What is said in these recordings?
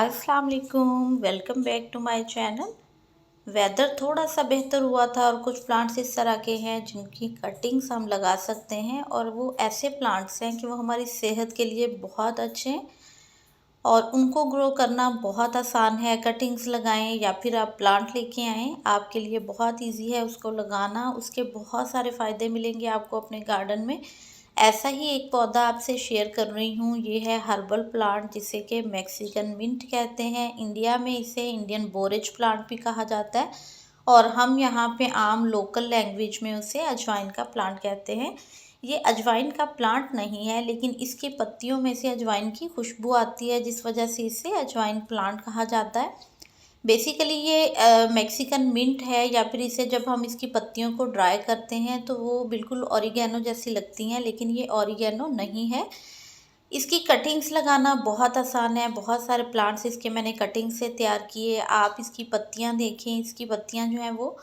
अस्सलाम वालेकुम, welcome back to my channel. Weather थोड़ा सा बेहतर हुआ था और कुछ प्लांट्स इस तरह के हैं जिनकी कटिंग्स हम लगा सकते हैं और वो ऐसे प्लांट्स हैं कि वो हमारी सेहत के लिए बहुत अच्छे हैं और उनको ग्रो करना बहुत आसान है। कटिंग्स लगाएं या फिर आप प्लांट लेके आएँ, आपके लिए बहुत इजी है उसको लगाना। उसके बहुत सारे फ़ायदे मिलेंगे आपको अपने गार्डन में। ऐसा ही एक पौधा आपसे शेयर कर रही हूँ। ये है हर्बल प्लांट जिसे कि मैक्सिकन मिंट कहते हैं। इंडिया में इसे इंडियन बोरेज प्लांट भी कहा जाता है और हम यहाँ पे आम लोकल लैंग्वेज में उसे अजवाइन का प्लांट कहते हैं। ये अजवाइन का प्लांट नहीं है, लेकिन इसकी पत्तियों में से अजवाइन की खुशबू आती है, जिस वजह से इसे अजवाइन प्लांट कहा जाता है। बेसिकली ये मैक्सिकन मिंट है, या फिर इसे जब हम इसकी पत्तियों को ड्राई करते हैं तो वो बिल्कुल ऑरिगेनो जैसी लगती हैं, लेकिन ये ऑरिगेनो नहीं है। इसकी कटिंग्स लगाना बहुत आसान है। बहुत सारे प्लांट्स इसके मैंने कटिंग से तैयार किए। आप इसकी पत्तियां देखें, इसकी पत्तियां जो हैं वो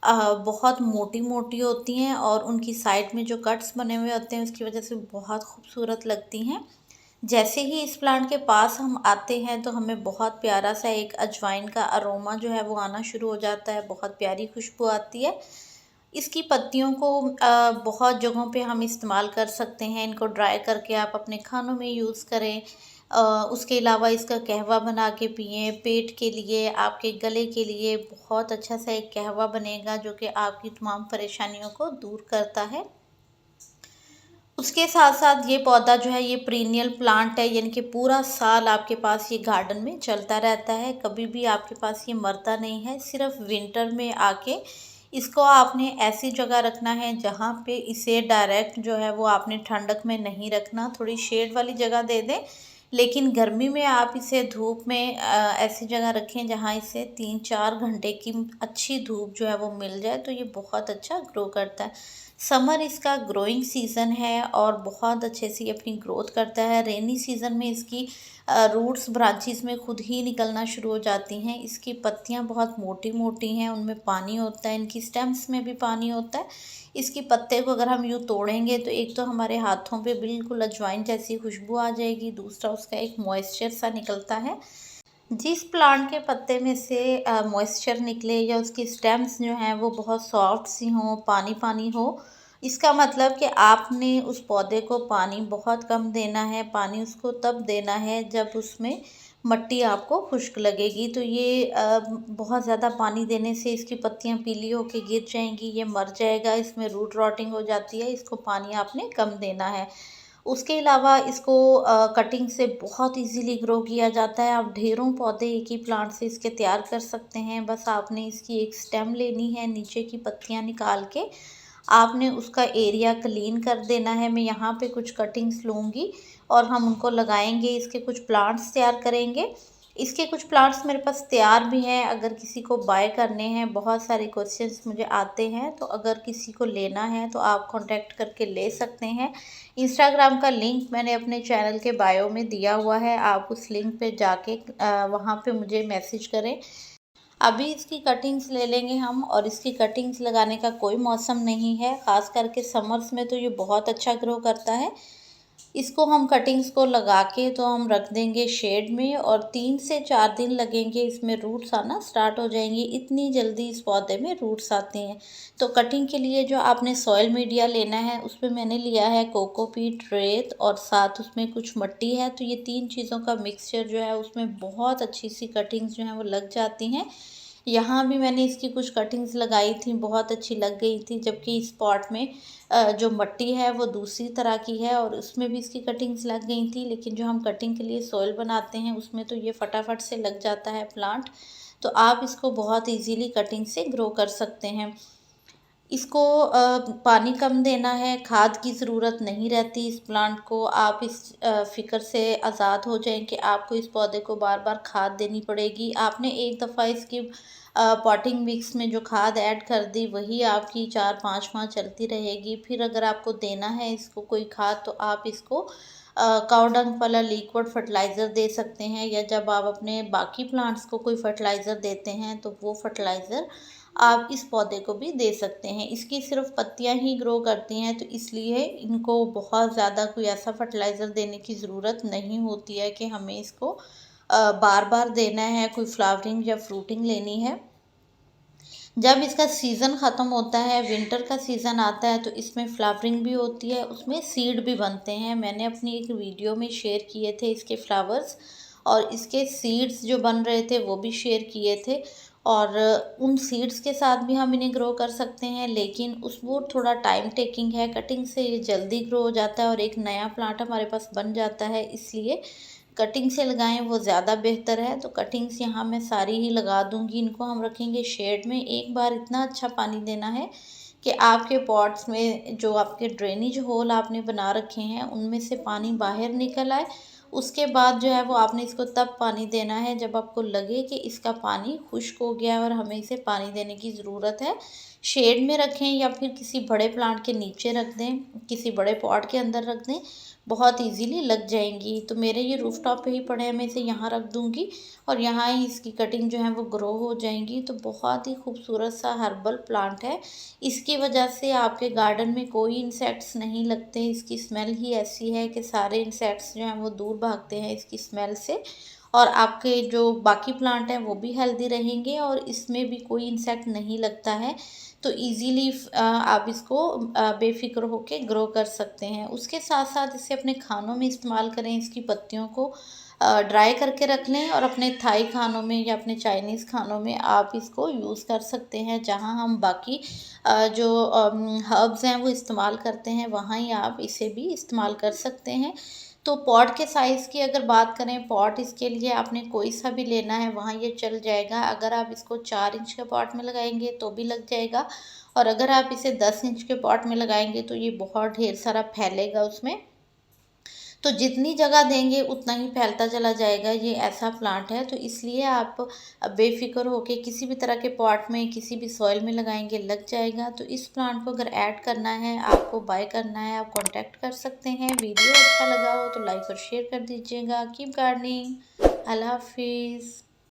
बहुत मोटी मोटी होती हैं और उनकी साइड में जो कट्स बने हुए होते हैं उसकी वजह से बहुत खूबसूरत लगती हैं। जैसे ही इस प्लांट के पास हम आते हैं तो हमें बहुत प्यारा सा एक अजवाइन का अरोमा जो है वो आना शुरू हो जाता है। बहुत प्यारी खुशबू आती है। इसकी पत्तियों को बहुत जगहों पे हम इस्तेमाल कर सकते हैं। इनको ड्राई करके आप अपने खानों में यूज़ करें। उसके अलावा इसका कहवा बना के पिएं। पेट के लिए, आपके गले के लिए बहुत अच्छा सा एक कहवा बनेगा जो कि आपकी तमाम परेशानियों को दूर करता है। उसके साथ साथ ये पौधा जो है ये पीरियड प्लांट है, यानी कि पूरा साल आपके पास ये गार्डन में चलता रहता है। कभी भी आपके पास ये मरता नहीं है। सिर्फ विंटर में आके इसको आपने ऐसी जगह रखना है जहाँ पे इसे डायरेक्ट जो है वो आपने ठंडक में नहीं रखना, थोड़ी शेड वाली जगह दे दें। लेकिन गर्मी में आप इसे धूप में ऐसी जगह रखें जहाँ इसे 3-4 घंटे की अच्छी धूप जो है वो मिल जाए, तो ये बहुत अच्छा ग्रो करता है। समर इसका ग्रोइंग सीज़न है और बहुत अच्छे से ये अपनी ग्रोथ करता है। रेनी सीज़न में इसकी रूट्स ब्रांचेस में खुद ही निकलना शुरू हो जाती हैं। इसकी पत्तियां बहुत मोटी मोटी हैं, उनमें पानी होता है। इनकी स्टेम्स में भी पानी होता है। इसकी पत्ते को अगर हम यूँ तोड़ेंगे तो एक तो हमारे हाथों पे बिल्कुल अजवाइन जैसी खुशबू आ जाएगी, दूसरा उसका एक मॉइस्चर सा निकलता है। जिस प्लांट के पत्ते में से मॉइस्चर निकले या उसकी स्टेम्स जो हैं वो बहुत सॉफ्ट सी हों, पानी पानी हो, इसका मतलब कि आपने उस पौधे को पानी बहुत कम देना है। पानी उसको तब देना है जब उसमें मट्टी आपको खुश्क लगेगी। तो ये बहुत ज़्यादा पानी देने से इसकी पत्तियां पीली होके गिर जाएंगी, ये मर जाएगा, इसमें रूट रॉटिंग हो जाती है। इसको पानी आपने कम देना है। उसके अलावा इसको कटिंग से बहुत इजीली ग्रो किया जाता है। आप ढेरों पौधे एक ही प्लांट से इसके तैयार कर सकते हैं। बस आपने इसकी एक स्टेम लेनी है, नीचे की पत्तियां निकाल के आपने उसका एरिया क्लीन कर देना है। मैं यहाँ पे कुछ कटिंग्स लूँगी और हम उनको लगाएंगे। इसके कुछ प्लांट्स तैयार करेंगे। इसके कुछ प्लांट्स मेरे पास तैयार भी हैं, अगर किसी को बाय करने हैं। बहुत सारे क्वेश्चंस मुझे आते हैं, तो अगर किसी को लेना है तो आप कांटेक्ट करके ले सकते हैं। इंस्टाग्राम का लिंक मैंने अपने चैनल के बायो में दिया हुआ है, आप उस लिंक पे जाके वहाँ पे मुझे मैसेज करें। अभी इसकी कटिंग्स ले लेंगे हम, और इसकी कटिंग्स लगाने का कोई मौसम नहीं है, ख़ास करके समर्स में तो ये बहुत अच्छा ग्रो करता है। इसको हम कटिंग्स को लगा के तो हम रख देंगे शेड में, और 3 से 4 दिन लगेंगे, इसमें रूट्स आना स्टार्ट हो जाएंगी। इतनी जल्दी इस पौधे में रूट्स आते हैं। तो कटिंग के लिए जो आपने सॉइल मीडिया लेना है, उसमें मैंने लिया है कोकोपीट, रेत और साथ उसमें कुछ मिट्टी है। तो ये 3 चीज़ों का मिक्सचर जो है उसमें बहुत अच्छी सी कटिंग्स जो हैं वो लग जाती हैं। यहाँ भी मैंने इसकी कुछ कटिंग्स लगाई थी, बहुत अच्छी लग गई थी। जबकि इस पॉट में जो मिट्टी है वो दूसरी तरह की है और उसमें भी इसकी कटिंग्स लग गई थी। लेकिन जो हम कटिंग के लिए सॉइल बनाते हैं उसमें तो ये फटाफट से लग जाता है प्लांट। तो आप इसको बहुत इजीली कटिंग से ग्रो कर सकते हैं। इसको पानी कम देना है, खाद की ज़रूरत नहीं रहती इस प्लांट को। आप इस फ़िक्र से आज़ाद हो जाएं कि आपको इस पौधे को बार बार खाद देनी पड़ेगी। आपने एक दफ़ा इसकी पॉटिंग मिक्स में जो खाद ऐड कर दी, वही आपकी 4-5 माह चलती रहेगी। फिर अगर आपको देना है इसको कोई खाद, तो आप इसको काऊ डंग वाला लिक्विड फर्टिलाइज़र दे सकते हैं, या जब आप अपने बाकी प्लांट्स को कोई फर्टिलाइज़र देते हैं तो वो फर्टिलाइज़र आप इस पौधे को भी दे सकते हैं। इसकी सिर्फ पत्तियां ही ग्रो करती हैं, तो इसलिए इनको बहुत ज़्यादा कोई ऐसा फर्टिलाइज़र देने की ज़रूरत नहीं होती है कि हमें इसको बार बार देना है, कोई फ्लावरिंग या फ्रूटिंग लेनी है। जब इसका सीज़न ख़त्म होता है, विंटर का सीज़न आता है, तो इसमें फ्लावरिंग भी होती है, उसमें सीड भी बनते हैं। मैंने अपनी एक वीडियो में शेयर किए थे इसके फ्लावर्स, और इसके सीड्स जो बन रहे थे वो भी शेयर किए थे। और उन सीड्स के साथ भी हम इन्हें ग्रो कर सकते हैं, लेकिन उस वो थोड़ा टाइम टेकिंग है। कटिंग से ये जल्दी ग्रो हो जाता है और एक नया प्लांट हमारे पास बन जाता है, इसलिए कटिंग से लगाएं वो ज़्यादा बेहतर है। तो कटिंग्स यहाँ मैं सारी ही लगा दूँगी। इनको हम रखेंगे शेड में। एक बार इतना अच्छा पानी देना है कि आपके पॉट्स में जो आपके ड्रेनेज होल आपने बना रखे हैं उनमें से पानी बाहर निकल आए। उसके बाद जो है वो आपने इसको तब पानी देना है जब आपको लगे कि इसका पानी खुश्क हो गया है और हमें इसे पानी देने की ज़रूरत है। शेड में रखें या फिर किसी बड़े प्लांट के नीचे रख दें, किसी बड़े पॉट के अंदर रख दें, बहुत इजीली लग जाएंगी। तो मेरे ये रूफ टॉप पे ही पड़े हैं, मैं इसे यहाँ रख दूँगी और यहाँ ही इसकी कटिंग जो है वो ग्रो हो जाएंगी। तो बहुत ही खूबसूरत सा हर्बल प्लांट है। इसकी वजह से आपके गार्डन में कोई इंसेक्ट्स नहीं लगते। इसकी स्मेल ही ऐसी है कि सारे इंसेक्ट्स जो हैं वो दूर भागते हैं इसकी स्मेल से, और आपके जो बाकी प्लांट हैं वो भी हेल्दी रहेंगे और इसमें भी कोई इंसेक्ट नहीं लगता है। तो इजीली आप इसको बेफिक्र होके ग्रो कर सकते हैं। उसके साथ साथ इसे अपने खानों में इस्तेमाल करें। इसकी पत्तियों को ड्राई करके रख लें और अपने थाई खानों में या अपने चाइनीज़ खानों में आप इसको यूज़ कर सकते हैं। जहाँ हम बाकी जो हर्ब्स हैं वो इस्तेमाल करते हैं, वहाँ ही आप इसे भी इस्तेमाल कर सकते हैं। तो पॉट के साइज़ की अगर बात करें, पॉट इसके लिए आपने कोई सा भी लेना है वहाँ ये चल जाएगा। अगर आप इसको 4 इंच के पॉट में लगाएंगे तो भी लग जाएगा, और अगर आप इसे 10 इंच के पॉट में लगाएंगे तो ये बहुत ढेर सारा फैलेगा उसमें। तो जितनी जगह देंगे उतना ही फैलता चला जाएगा। ये ऐसा प्लांट है, तो इसलिए आप बेफिक्र होके किसी भी तरह के पॉट में, किसी भी सॉइल में लगाएंगे लग जाएगा। तो इस प्लांट को अगर ऐड करना है, आपको बाय करना है, आप कांटेक्ट कर सकते हैं। वीडियो अच्छा लगा हो तो लाइक और शेयर कर दीजिएगा। Keep gardening. अल्लाह हाफिज़।